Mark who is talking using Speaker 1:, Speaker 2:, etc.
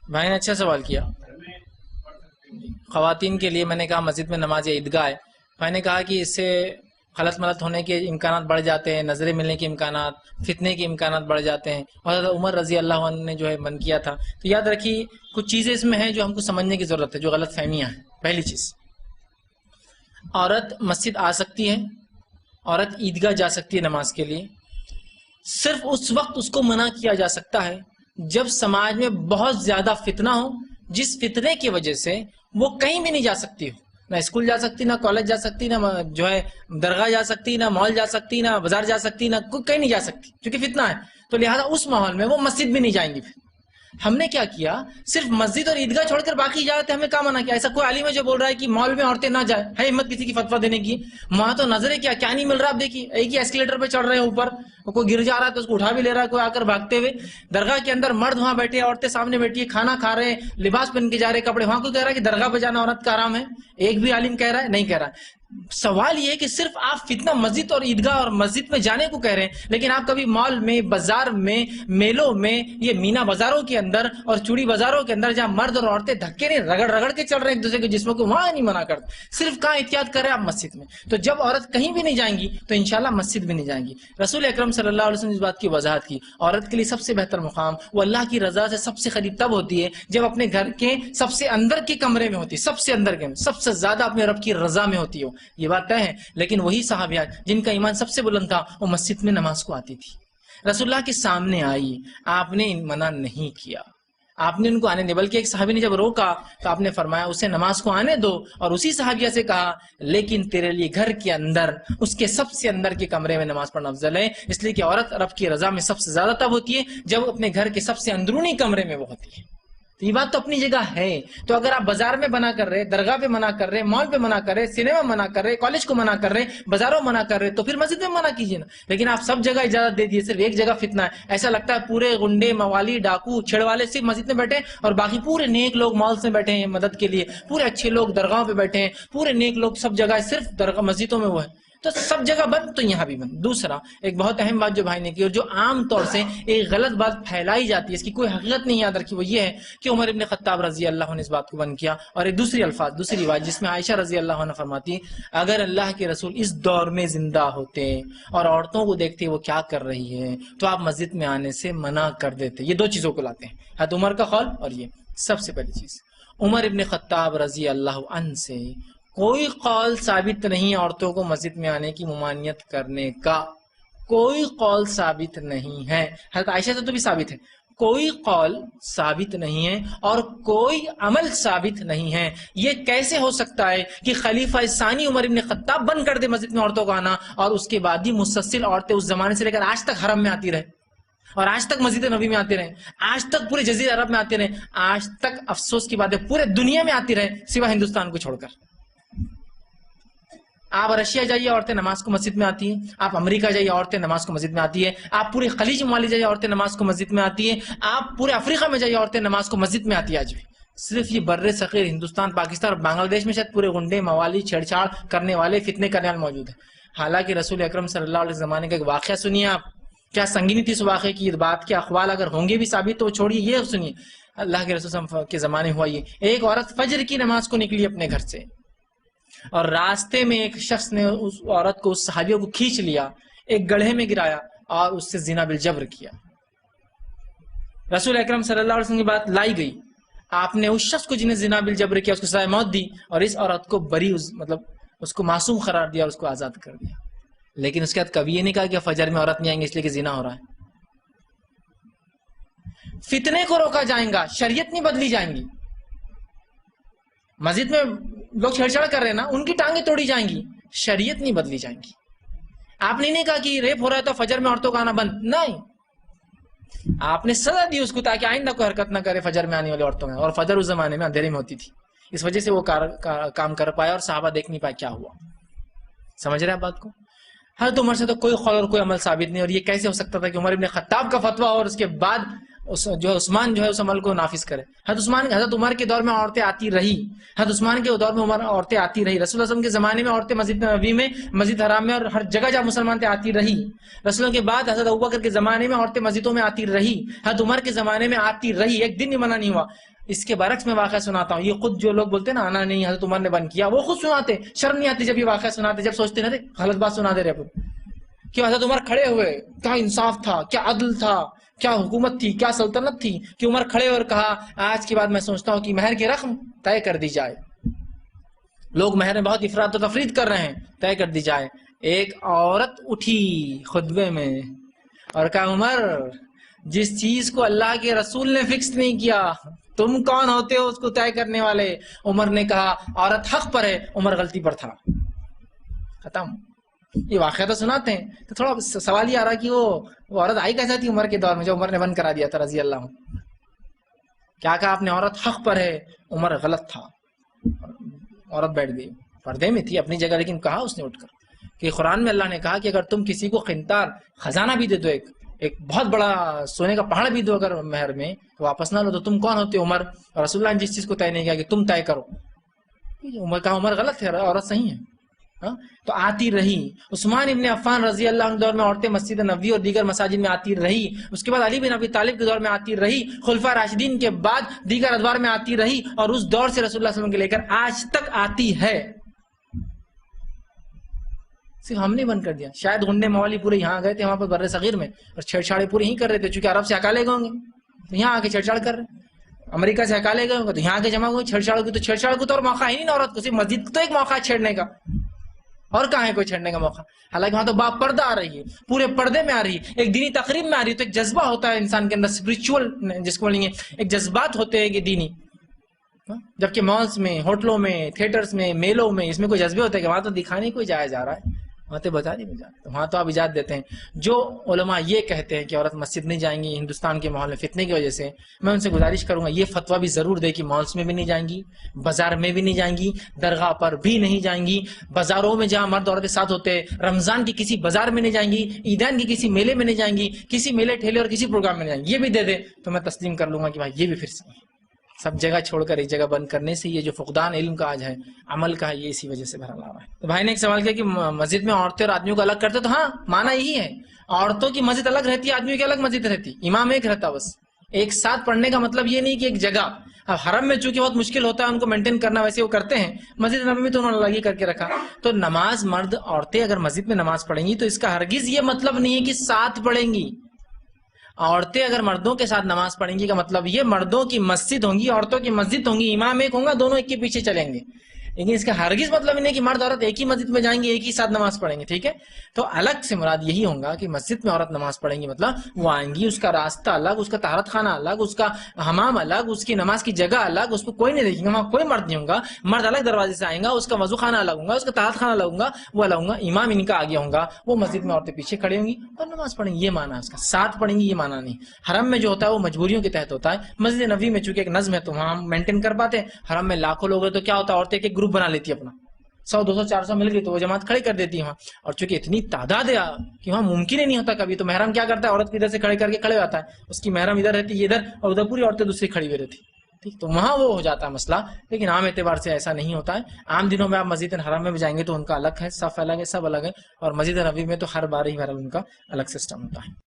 Speaker 1: بھائی نے اچھا سوال کیا. خواتین کے لیے میں نے کہا مسجد میں نماز یا عیدگاہ ہے. بھائی نے کہا کہ اس سے غلط ملط ہونے کے امکانات بڑھ جاتے ہیں، نظریں ملنے کے امکانات، فتنے کے امکانات بڑھ جاتے ہیں. اور حضرت عمر رضی اللہ عنہ نے جو ہے من کیا تھا. تو یاد رکھیے کچھ چیزیں اس میں ہیں جو ہم کو سمجھنے کی ضرورت ہے، جو غلط فہمیاں ہیں. پہلی چیز، عورت مسجد آ سکتی ہے، عورت عیدگاہ جا سکتی ہے نماز کے لیے. صرف اس وقت اس کو منع کیا جا سکتا ہے جب سماج میں بہت زیادہ فتنہ ہو، جس فتنے کی وجہ سے وہ کہیں بھی نہیں جا سکتی ہو. نہ اسکول جا سکتی، نہ کالج جا سکتی، نہ جو ہے درگاہ جا سکتی، نہ مال جا سکتی، نہ بازار جا سکتی، نہ کہیں نہیں جا سکتی کیونکہ فتنہ ہے. تو لہٰذا اس ماحول میں وہ مسجد بھی نہیں جائیں گی. پھر ہم نے کیا کیا، صرف مسجد اور عیدگاہ چھوڑ کر باقی اجازت ہمیں کہاں منع کیا؟ ایسا کوئی عالم ہے جو بول رہا ہے کہ مال میں عورتیں نہ جائیں؟ ہے ہمت کسی کی فتویٰ دینے کی؟ وہاں تو نظریں کیا نہیں مل رہا. آپ دیکھیے ایک ہی ایسکیلیٹر پہ چڑھ رہے ہیں اوپر، کوئی گر جا رہا ہے تو اس کو اٹھا بھی لے رہا ہے کوئی آ کر بھاگتے ہوئے. درگاہ کے اندر مرد وہاں بیٹھے، عورتیں سامنے بیٹھی ہے، کھانا کھا رہے ہیں، لباس پہن کے جا رہے کپڑے. وہاں کوئی کہہ رہا ہے کہ درگاہ پہ جانا عورت کا آرام ہے؟ ایک بھی عالم کہہ رہا ہے؟ نہیں کہہ رہا ہے. سوال یہ ہے کہ صرف آپ فتنہ مسجد اور عیدگاہ اور مسجد میں جانے کو کہہ رہے ہیں، لیکن آپ کبھی مال میں، بازار میں، میلوں میں، یہ مینا بازاروں کے اندر اور چوڑی بازاروں کے اندر جہاں مرد اور عورتیں دھکے نہیں رگڑ رگڑ کے چل رہے ہیں ایک دوسرے کے جسموں کو، وہاں نہیں منع کرتے. صرف کہاں احتیاط کر رہے ہیں آپ؟ مسجد میں. تو جب عورت کہیں بھی نہیں جائیں گی تو انشاءاللہ مسجد بھی نہیں جائیں گی. رسول اکرم صلی اللہ علیہ وسلم نے اس بات کی وضاحت کی. عورت کے لیے سب سے بہتر مقام وہ اللہ کی رضا سے سب سے قریب تب ہوتی ہے جب اپنے گھر کے سب سے اندر کے کمرے میں ہوتی ہے، سب سے اندر کے سب سے زیادہ اپنے رب کی رضا میں ہوتی ہو. یہ بات طے ہے. لیکن وہی صحابیات جن کا ایمان سب سے بلند تھا وہ مسجد میں نماز کو آتی تھی، رسول اللہ کے سامنے آئی، آپ نے منع نہیں کیا، آپ نے ان کو آنے دیا. بلکہ ایک صحابی نے جب روکا تو آپ نے فرمایا اسے نماز کو آنے دو، اور اسی صحابیہ سے کہا لیکن تیرے لیے گھر کے اندر اس کے سب سے اندر کے کمرے میں نماز پڑھنا افضل ہے، اس لیے کہ عورت رب کی رضا میں سب سے زیادہ تب ہوتی ہے جب اپنے گھر کے سب سے اندرونی کمرے میں وہ ہوتی ہے. تو یہ بات تو اپنی جگہ ہے. تو اگر آپ بازار میں منع کر رہے، درگاہ پہ منع کر رہے، مال پہ منع کر رہے، سنیما منع کر رہے، کالج کو منع کر رہے، بازاروں منع کر رہے، تو پھر مسجد میں منع کیجیے نا. لیکن آپ سب جگہ اجازت دے دیے، صرف ایک جگہ فتنہ ہے. ایسا لگتا ہے پورے گنڈے، موالی، ڈاکو، چھڑ والے صرف مسجد میں بیٹھے اور باقی پورے نیک لوگ مال سے بیٹھے ہیں مدد کے لیے، پورے اچھے لوگ درگاہوں پہ بیٹھے ہیں، پورے نیک لوگ سب جگہ صرف درگاہ مسجدوں میں وہ ہے. تو سب جگہ بند تو یہاں بھی بند. دوسرا ایک بہت اہم بات جو بھائی نے کی اور جو عام طور سے ایک غلط بات پھیلائی جاتی ہے، اس کی کوئی حقیقت نہیں یاد رکھی، وہ یہ ہے کہ عمر ابن خطاب رضی اللہ عنہ نے اس بات کو بند کیا. اور ایک دوسری روایت جس میں عائشہ رضی اللہ عنہ فرماتی اگر اللہ کے رسول اس دور میں زندہ ہوتے اور عورتوں کو دیکھتے وہ کیا کر رہی ہے تو آپ مسجد میں آنے سے منع کر دیتے. یہ دو چیزوں کو لاتے ہیں، حضرت عمر کا قول اور یہ. سب سے پہلی چیز، عمر ابن خطاب رضی اللہ عنہ سے کوئی قول ثابت نہیں عورتوں کو مسجد میں آنے کی ممانعت کرنے کا، کوئی قول ثابت نہیں ہے. حضرت عائشہ سے تو بھی ثابت ہے، کوئی قول ثابت نہیں ہے اور کوئی عمل ثابت نہیں ہے. یہ کیسے ہو سکتا ہے کہ خلیفہ ثانی عمر ابن خطاب بند کر دے مسجد میں عورتوں کا آنا، اور اس کے بعد بھی مسلسل عورتیں اس زمانے سے لے کر آج تک حرم میں آتی رہے، اور آج تک مسجد نبی میں آتے رہے، آج تک پورے جزیرہ عرب میں آتے رہے، آج تک افسوس کی بات ہے پورے دنیا میں آتی رہے سوا ہندوستان کو چھوڑ کر. آپ رشیا جائیے عورتیں نماز کو مسجد میں آتی ہیں، آپ امریکہ جائیے عورتیں نماز کو مسجد میں آتی ہے، آپ پورے خلیج ممالک جائیے عورتیں نماز کو مسجد میں آتی ہیں، آپ پورے افریقہ میں جائیے عورتیں نماز کو مسجد میں آتی ہے. آج بھی صرف یہ بر صغیر ہندوستان، پاکستان اور بنگلہ دیش میں شاید پورے گنڈے، موالی، چھیڑ چھاڑ کرنے والے، فتنے کرنے والے موجود ہیں. حالانکہ رسول اکرم صلی اللہ علیہ زمانے کا ایک واقعہ سنیے آپ، کیا سنگینی تھی اس واقعے کی. بات کے اقوال اگر ہوں گے بھی ثابت تو چھوڑیے، یہ سنیے اللہ کے رسول کے زمانے ہوا یہ. ایک عورت فجر کی نماز کو نکلی اپنے گھر سے، اور راستے میں ایک شخص نے اس عورت کو، اس صحابیوں کو کھینچ لیا، ایک گڑھے میں گرایا اور اس سے زنا بالجبر کیا. رسول اکرم صلی اللہ علیہ وسلم کی بات لائی گئی، آپ نے اس شخص کو جنہیں زنا بالجبر کیا اس کو سزائے موت دی، اور اس عورت کو بری، مطلب اس کو معصوم قرار دیا اور اس کو آزاد کر دیا. لیکن اس کے بعد کبھی یہ نہیں کہا کہ فجر میں عورت نہیں آئیں گے اس لیے کہ زنا ہو رہا ہے. فتنے کو روکا جائے گا، شریعت نہیں بدلی جائیں گی. مسجد میں لوگ چھیڑ چھاڑ کر رہے ہیں نا، ان کی ٹانگیں توڑی جائیں گی، شریعت نہیں بدلی جائیں گی. آپ نے نہیں کہا کہ ریپ ہو رہا ہے تو فجر میں عورتوں کا آنا بند، نہیں، آپ نے سزا دی اس کو تاکہ آئندہ کوئی حرکت نہ کرے فجر میں آنے والی عورتوں میں. اور فجر اس زمانے میں اندھیرے میں ہوتی تھی، اس وجہ سے وہ کام کر پایا اور صحابہ دیکھ نہیں پائے کیا ہوا. سمجھ رہے ہیں بات کو؟ حضرت عمر سے تو کوئی قول اور کوئی عمل ثابت نہیں. اور یہ کیسے ہو سکتا تھا کہ عمر ابن خطاب کا فتویٰ اور اس کے بعد جو ہے عثمان جو ہے اس عمل کو نافذ کرے. حضرت عمر کے دور میں عورتیں آتی رہی, حضرت عثمان کے دور میں عورتیں آتی رہی, رسول اللہ صلی اللہ علیہ وسلم کے زمانے میں عورتیں مسجد نبوی میں, مسجد حرام میں اور ہر جگہ جہاں مسلمان تھے آتی رہی. رسولوں کے بعد حضرت ابوبکر کے زمانے میں عورتیں مسجدوں میں آتی رہی, حضرت عمر کے زمانے میں آتی رہی, ایک دن بھی منع نہیں ہوا. اس کے برعکس میں واقعہ سناتا ہوں, یہ خود جو لوگ بولتے ہیں نا آنا نہیں حضرت عمر نے بند کیا, وہ خود سناتے, شرم نہیں آتی جب یہ واقعہ سناتے, جب سوچتے رہتے غلط بات سنا دے رہے کہ حضرت عمر کھڑے ہوئے, کیا انصاف تھا, کیا عدل تھا, کیا حکومت تھی, کیا سلطنت تھی کہ عمر کھڑے اور کہا آج کے بعد میں سوچتا ہوں کہ مہر کی رقم طے کر دی جائے. لوگ مہر میں بہت افراط و تفریط کر رہے ہیں, طے کر دی جائے. ایک عورت اٹھی خطبے میں اور کہا عمر جس چیز کو اللہ کے رسول نے فکس نہیں کیا تم کون ہوتے ہو اس کو طے کرنے والے. عمر نے کہا عورت حق پر ہے, عمر غلطی پر تھا, ختم. یہ واقعہ تو سناتے ہیں, تو تھوڑا سوال یہ آ رہا کہ وہ عورت آئی کیسے تھی عمر کے دور میں جو عمر نے بند کرا دیا تھا رضی اللہ عنہ. کیا کہا آپ نے, عورت حق پر ہے, عمر غلط تھا. عورت بیٹھ گئی, پردے میں تھی اپنی جگہ, لیکن کہا اس نے اٹھ کر کہ قرآن میں اللہ نے کہا کہ اگر تم کسی کو قنطار خزانہ بھی دے دو, ایک بہت بڑا سونے کا پہاڑ بھی دو اگر مہر میں, تو واپس نہ لو, تو تم کون ہوتے عمر. اور رسول اللہ نے جس چیز کو طے نہیں کیا کہ تم طے کرو, عمر کہا عمر غلط ہے, عورت صحیح ہے. تو آتی رہی. عثمان ابن عفان رضی اللہ عنہ دور میں عورتیں مسجد نبوی اور دیگر مساجد میں آتی رہی. اس کے بعد علی بن ابی طالب کے دور میں آتی رہی. خلفاء راشدین کے بعد دیگر ادوار میں آتی رہی, اور اس دور سے رسول اللہ صلی اللہ علیہ وسلم کے لے کر آج تک آتی ہے. صرف ہم نے بند کر دیا. شاید گنڈے موالی پورے یہاں گئے تھے وہاں پر بر صغیر میں, اور چھیڑ چھاڑے پورے ہی کر رہے تھے, چونکہ عرب سے ہکالے گئے ہوں گے تو یہاں آ کے چھیڑ چھاڑ کر رہے. امریکہ سے ہکالے گئے ہوں گے تو یہاں آ کے جمع ہوئے چھیڑ چھاڑ کی. تو چھیڑ چھاڑ کو تو اور موقع ہی نہیں عورت کو, صرف مسجد تو ایک موقع ہے چھیڑنے کا, اور کہاں ہے کوئی چھیڑنے کا موقع. حالانکہ وہاں تو باپ پردہ آ رہی ہے, پورے پردے میں آ رہی ہے, ایک دینی تقریب میں آ رہی ہے. تو ایک جذبہ ہوتا ہے انسان کے اندر, اسپرچول جس کو بولیں گے, ایک جذبات ہوتے ہیں کہ دینی. جبکہ مالس میں, ہوٹلوں میں, تھیٹرز میں, میلوں میں اس میں کوئی جذبے ہوتے ہیں کہ وہاں تو دکھانے کو جایا جا رہا ہے, وہاں تو بتا نہیں جاتے, وہاں تو آپ اجازت دیتے ہیں. جو علماء یہ کہتے ہیں کہ عورت مسجد نہیں جائیں گی ہندوستان کے ماحول میں فتنے کی وجہ سے, میں ان سے گزارش کروں گا یہ فتویٰ بھی ضرور دے کہ مالس میں بھی نہیں جائیں گی, بازار میں بھی نہیں جائیں گی, درگاہ پر بھی نہیں جائیں گی, بازاروں میں جہاں مرد عورتیں ساتھ ہوتے ہیں, رمضان کی کسی بازار میں نہیں جائیں گی, عیدین کی کسی میلے میں نہیں جائیں گی, کسی میلے ٹھیلے اور کسی پروگرام میں نہیں جائیں گی. یہ بھی دے دے تو میں تسلیم کر لوں گا کہ بھائی یہ بھی پھر سے سب جگہ چھوڑ کر ایک جگہ بند کرنے سے یہ جو فقدان علم کا آج ہے, عمل کا ہے, یہ اسی وجہ سے بھرا لا رہا ہے. تو بھائی نے ایک سوال کیا کہ مسجد میں عورتیں اور آدمیوں کو الگ کرتے, تو ہاں مانا یہی ہے, عورتوں کی مسجد الگ رہتی ہے, آدمیوں کی الگ مسجد رہتی, امام ایک رہتا بس. ایک ساتھ پڑھنے کا مطلب یہ نہیں کہ ایک جگہ. اب حرم میں چونکہ بہت مشکل ہوتا ہے ان کو مینٹین کرنا, ویسے وہ کرتے ہیں, مسجد نبوی میں تو انہوں نے الگ ہی کر کے رکھا. تو نماز مرد عورتیں اگر مسجد میں نماز پڑھیں گی تو اس کا ہرگز یہ مطلب نہیں ہے کہ ساتھ پڑھیں گی. عورتیں اگر مردوں کے ساتھ نماز پڑھیں گی کا مطلب یہ مردوں کی مسجد ہوں گی, عورتوں کی مسجد ہوں گی, امام ایک ہوں گا, دونوں ایک کے پیچھے چلیں گے. لیکن اس کا ہرگز مطلب نہیں کہ مرد عورت ایک ہی مسجد میں جائیں گے, ایک ہی ساتھ نماز پڑھیں گے. ٹھیک ہے, تو الگ سے مراد یہی ہوگا کہ مسجد میں عورت نماز پڑھیں گی مطلب وہ آئیں گی, اس کا راستہ الگ, اس کا طہارت خانہ الگ, اس کا حمام الگ, اس کی نماز کی جگہ الگ, اس کو کوئی نہیں دیکھیں گا, وہاں کوئی مرد نہیں ہوگا, مرد الگ دروازے سے آئیں گا, اس کا وضو خانہ الگ ہوگا, اس کا طہارت خانہ الگ ہوگا, وہ الگ ہوگا, امام ان کا آگے ہوگا, وہ مسجد میں عورتیں پیچھے کھڑی ہوں گی اور نماز پڑھیں گی. یہ معنی ہے اس کا, ساتھ پڑھیں گی یہ معنی نہیں. حرم میں جو ہوتا ہے وہ مجبوریوں کے تحت ہوتا ہے, مسجد نبوی میں چونکہ ایک نظم ہے تو وہاں مینٹین کر پاتے ہیں. حرم میں لاکھوں لوگ ہیں تو کیا ہوتا ہے, عورتیں ایک گروپ بنا لیتی ہے اپنا, 100 200 400 مل گئی تو وہ جماعت کھڑی کر دیتی ہے وہاں. اور چونکہ اتنی تعداد ہے کہ وہاں ممکن ہی نہیں ہوتا کبھی, تو محرم کیا کرتا ہے, عورت کی ادھر سے کھڑے کر کے کھڑے ہوتا ہے, اس کی محرم ادھر رہتی ہے ادھر, اور ادھر پوری عورتیں دوسری کھڑی ہوئی رہتی. ٹھیک, تو وہاں وہ ہو جاتا ہے مسئلہ. لیکن عام اعتبار سے ایسا نہیں ہوتا ہے. عام دنوں میں آپ مسجد حرم میں بھی جائیں گے تو ان کا الگ ہے, صف الگ ہے, سب الگ ہے. اور مسجد نبوی میں تو ہر بار ہی ان کا الگ سسٹم ہوتا ہے.